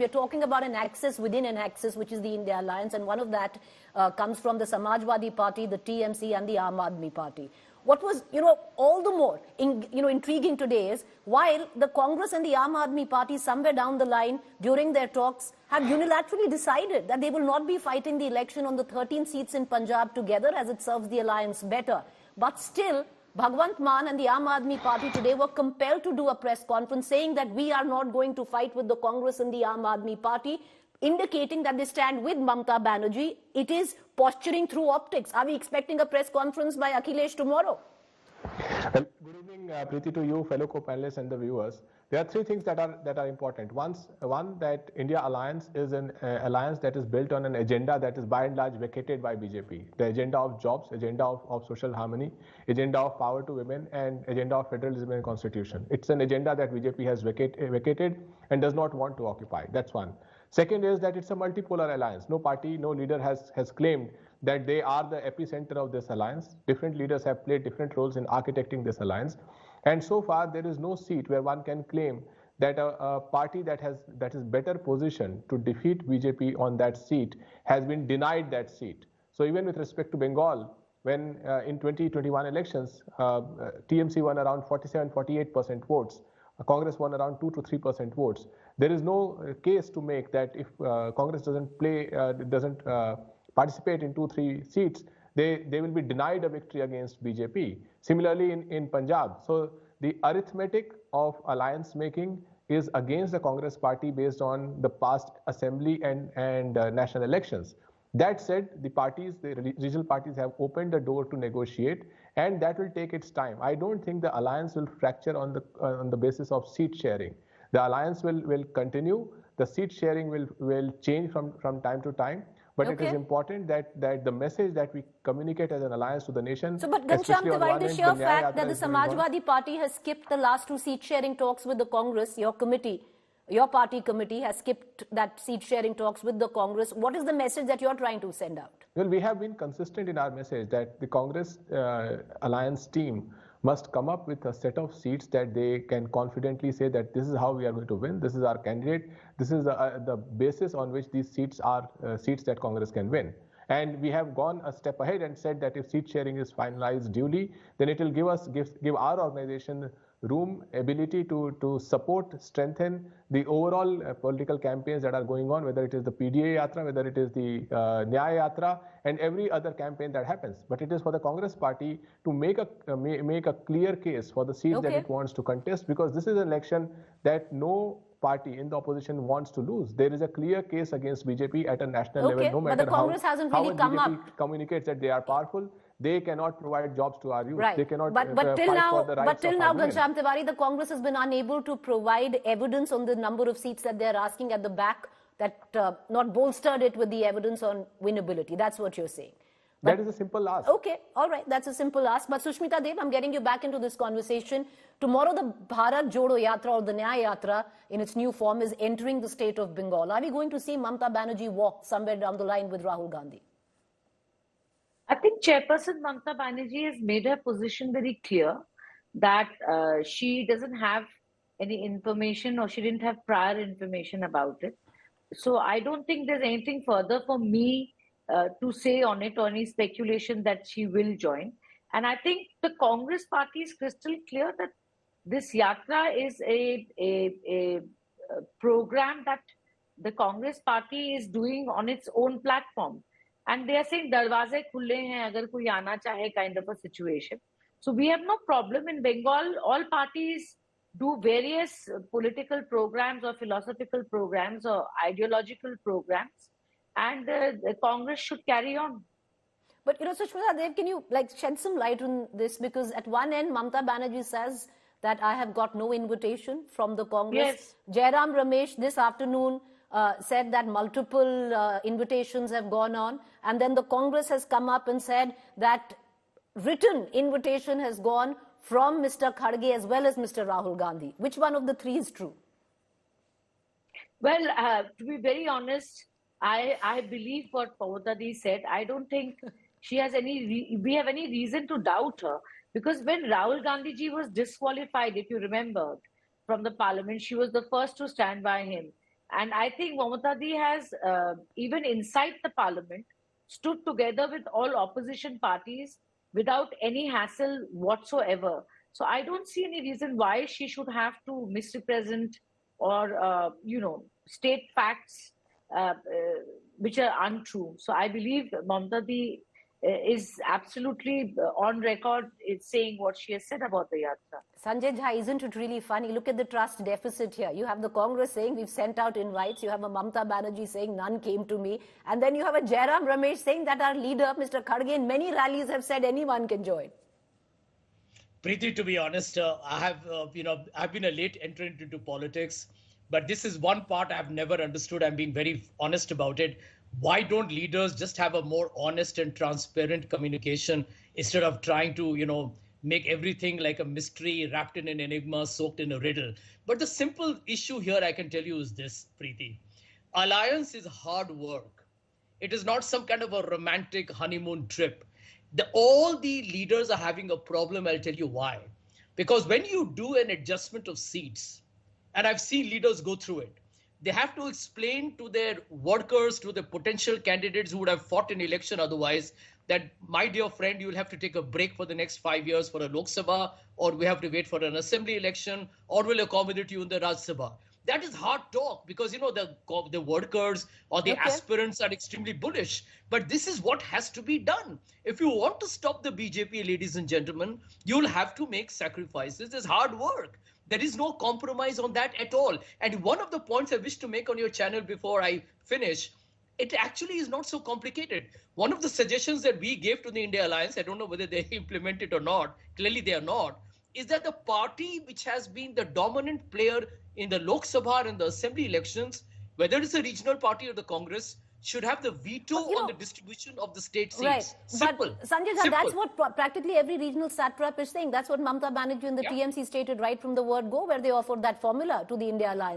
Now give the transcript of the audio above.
We're talking about an axis within an axis, which is the India Alliance, and one of that comes from the Samajwadi Party, the TMC, and the Aam Aadmi Party. What was, all the more, intriguing today is, while the Congress and the Aam Aadmi Party somewhere down the line during their talks have unilaterally decided that they will not be fighting the election on the 13 seats in Punjab together as it serves the alliance better. But still, Bhagwant Mann and the Aam Aadmi Party today were compelled to do a press conference saying that we are not going to fight with the Congress and the Aam Aadmi Party, indicating that they stand with Mamata Banerjee. It is posturing through optics. Are we expecting a press conference by Akhilesh tomorrow? Well, good evening, Preeti, to you, fellow co-panelists and the viewers. There are three things that are important. One, that India Alliance is an alliance that is built on an agenda that is by and large vacated by BJP. The agenda of jobs, agenda of social harmony, agenda of power to women, and agenda of federalism and constitution. It's an agenda that BJP has vacated and does not want to occupy. That's one. Second is that it's a multipolar alliance. No party, no leader has claimed that they are the epicenter of this alliance. Different leaders have played different roles in architecting this alliance. And so far, there is no seat where one can claim that a party that is better positioned to defeat BJP on that seat has been denied that seat. So even with respect to Bengal, when in 2021 elections, TMC won around 47-48% votes, Congress won around 2 to 3% votes. There is no case to make that if Congress doesn't participate in 2-3 seats, they will be denied a victory against BJP. Similarly in Punjab. So the arithmetic of alliance making is against the Congress party based on the past assembly and national elections. That said, the regional parties have opened the door to negotiate, and that will take its time. I don't think the alliance will fracture on the basis of seat sharing. The alliance will continue. The seat sharing will change from time to time. But it is important that the message that we communicate as an alliance to the nation. So, but Ghanshyam Tiwari, the sheer fact that the Samajwadi Party has skipped the last 2 seat sharing talks with the Congress, your party committee has skipped that seat sharing talks with the Congress. What is the message that you're trying to send out? Well, we have been consistent in our message that the Congress alliance team must come up with a set of seats that they can confidently say that this is how we are going to win, this is our candidate, this is the basis on which these seats are seats that Congress can win. And we have gone a step ahead and said that if seat sharing is finalized duly, then it will give our organization room, ability to support, strengthen the overall political campaigns that are going on, whether it is the PDA Yatra, whether it is the Nyaya Yatra, and every other campaign that happens. But it is for the Congress party to make a clear case for the seats that it wants to contest, because this is an election that no party in the opposition wants to lose. There is a clear case against BJP at a national level, no matter how BJP communicates that they are powerful. They cannot provide jobs to our youth. Right. They cannot but till fight now, for the rights but till of now, our women. Ghanshyam Tiwari, the Congress has been unable to provide evidence on the number of seats that they're asking at the back, that not bolstered it with the evidence on winnability. That's what you're saying. But that is a simple ask. Okay, all right, that's a simple ask. But Sushmita Dev, I'm getting you back into this conversation. Tomorrow, the Bharat Jodo Yatra, or the Nyaya Yatra in its new form, is entering the state of Bengal. Are we going to see Mamata Banerjee walk somewhere down the line with Rahul Gandhi? I think Chairperson Mamata Banerjee has made her position very clear that she doesn't have any information, or she didn't have prior information about it. So I don't think there's anything further for me to say on it, or any speculation that she will join. And I think the Congress party is crystal clear that this yatra is a program that the Congress party is doing on its own platform. And they are saying, darwaze khulle hain, agar koi aana chahe, kind of a situation. So we have no problem in Bengal. All parties do various political programs or philosophical programs or ideological programs. And the Congress should carry on. But, Sushmita Dev, can you shed some light on this? Because at one end, Mamata Banerjee says that I have got no invitation from the Congress. Yes. Jairam Ramesh this afternoon said that multiple invitations have gone on. And then the Congress has come up and said that written invitation has gone from Mr. Kharge as well as Mr. Rahul Gandhi. Which one of the three is true? Well, to be very honest, I believe what Pawatadi said. I don't think she has we have any reason to doubt her, because when Rahul Gandhi ji was disqualified, if you remember, from the parliament, she was the first to stand by him. And I think Mamata Di has, even inside the parliament, stood together with all opposition parties without any hassle whatsoever. So I don't see any reason why she should have to misrepresent or, state facts which are untrue. So I believe Mamata Di is absolutely on record in saying what she has said about the Yatra. Sanjay Jha, isn't it really funny? Look at the trust deficit here. You have the Congress saying we've sent out invites. You have a Mamata Banerjee saying none came to me. And then you have a Jairam Ramesh saying that our leader, Mr. Kharge, in many rallies have said anyone can join. Preeti, to be honest, I've been a late entrant into politics, but this is one part I've never understood. I'm being very honest about it. Why don't leaders just have a more honest and transparent communication instead of trying to, make everything like a mystery wrapped in an enigma, soaked in a riddle? But the simple issue here I can tell you is this, Preeti. Alliance is hard work. It is not some kind of a romantic honeymoon trip. All the leaders are having a problem. I'll tell you why. Because when you do an adjustment of seats, and I've seen leaders go through it, they have to explain to their workers, to the potential candidates who would have fought an election otherwise, that, my dear friend, you will have to take a break for the next 5 years for a Lok Sabha, or we have to wait for an assembly election, or we'll accommodate you in the Raj Sabha. That is hard talk because, the workers or the aspirants are extremely bullish. But this is what has to be done. If you want to stop the BJP, ladies and gentlemen, you'll have to make sacrifices. It's hard work. There is no compromise on that at all. And one of the points I wish to make on your channel before I finish, it actually is not so complicated. One of the suggestions that we gave to the India Alliance, I don't know whether they implement it or not, clearly they are not, is that the party which has been the dominant player in the Lok Sabha and the assembly elections, whether it's a regional party or the Congress, should have the veto on the distribution of the state seats. Right. Simple. But Sanjay Jha, that's what practically every regional satrap is saying. That's what Mamata Banerjee and the TMC stated right from the word go, where they offered that formula to the India Alliance.